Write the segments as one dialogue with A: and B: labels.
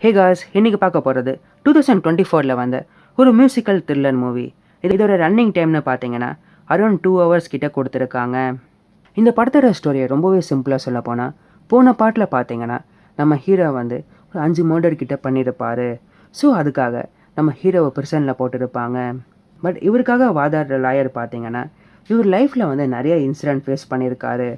A: Hey guys, இன்னைக்கு பார்க்க போகிறது 2024 வந்த ஒரு மியூசிக்கல் த்ரில்லர் மூவி. இதோட ரன்னிங் டைம்னு பார்த்தீங்கன்னா அரௌண்ட் 2 hours கிட்ட கொடுத்துருக்காங்க. இந்த படத்தோட ஸ்டோரியை ரொம்பவே சிம்பிளாக சொல்ல போனால், போன பாட்டில் பார்த்தீங்கன்னா நம்ம ஹீரோ வந்து ஒரு 5 மர்டர் கிட்ட பண்ணியிருப்பார். ஸோ அதுக்காக நம்ம ஹீரோவை பிரிசனில் போட்டிருப்பாங்க. பட் இவருக்காக வாதாடுற லாயர் பார்த்தீங்கன்னா இவர் லைஃப்பில் வந்து நிறைய இன்சிடென்ட் ஃபேஸ் பண்ணியிருக்காரு.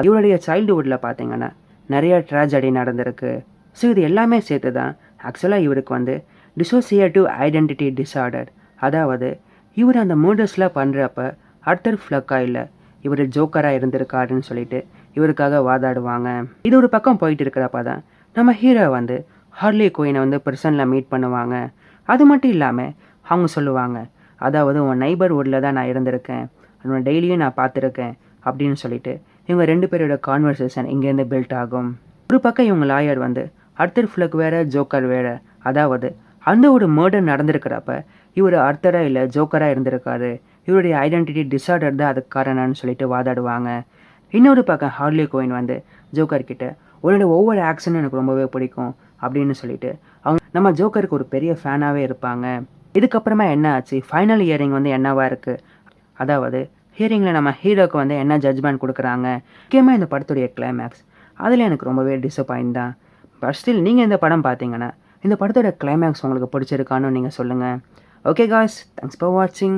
A: இவருடைய சைல்டுஹுட்டில் பார்த்தீங்கன்னா நிறைய ட்ராஜடி நடந்திருக்கு. ஸோ இது எல்லாமே சேர்த்து தான் ஆக்சுவலாக இவருக்கு வந்து டிசோசியேட்டிவ் ஐடென்டிட்டி டிஸார்டர், அதாவது இவர் அந்த மர்டர்ஸ்லாம் பண்ணுறப்ப ஆர்தர் ஃப்ளக்கா இல்லை இவர் ஜோக்கராக இருந்திருக்காருன்னு சொல்லிட்டு இவருக்காக வாதாடுவாங்க. இது ஒரு பக்கம் போயிட்டு இருக்கிறப்ப தான் நம்ம ஹீரோ வந்து ஹார்லி குயினை வந்து பர்சனில் மீட் பண்ணுவாங்க. அது மட்டும் இல்லாமல் அவங்க சொல்லுவாங்க, அதாவது உன் நைபர் வுட்டில் தான் நான் இருந்திருக்கேன், அவனை டெய்லியும் நான் பார்த்துருக்கேன் அப்படின்னு சொல்லிட்டு இவங்க 2 பேரோட கான்வர்சேஷன் இங்கேருந்து பில்ட் ஆகும். ஒரு பக்கம் இவங்க லாயர் வந்து ஆர்தர் ஃப்ளக் வேறு ஜோக்கர் வேறு, அதாவது அந்த ஒரு மர்டர் நடந்திருக்கிறப்ப இவர் ஆர்தராக இல்லை ஜோக்கராக இருந்திருக்காரு, இவருடைய ஐடென்டிட்டி டிஸார்டர் தான் அதுக்கு காரணம்னு சொல்லிட்டு வாதாடுவாங்க. இன்னொரு பக்கம் ஹார்லி குயின் வந்து ஜோக்கர் கிட்ட உன்னோட ஒவ்வொரு ஆக்ஷனும் எனக்கு ரொம்பவே பிடிக்கும் அப்படின்னு சொல்லிட்டு அவங்க நம்ம ஜோக்கருக்கு ஒரு பெரிய ஃபேனாகவே இருப்பாங்க. இதுக்கப்புறமா என்ன ஆச்சு, ஃபைனல் ஹியரிங் வந்து என்னவா இருக்குது, அதாவது ஹியரிங்கில் நம்ம ஹீரோக்கு வந்து என்ன ஜட்ஜ்மெண்ட் கொடுக்குறாங்க, முக்கியமாக இந்த படத்துடைய கிளைமேக்ஸ், அதில் எனக்கு ரொம்பவே டிசப்பாயிண்ட் தான். பட் ஸ்டில் நீங்கள் இந்த படம் பார்த்தீங்கன்னா இந்த படத்தோட கிளைமேக்ஸ் உங்களுக்கு பிடிச்சிருக்கான்னு நீங்கள் சொல்லுங்கள். ஓகே காய்ஸ், தேங்க்ஸ் ஃபார் வாட்சிங்.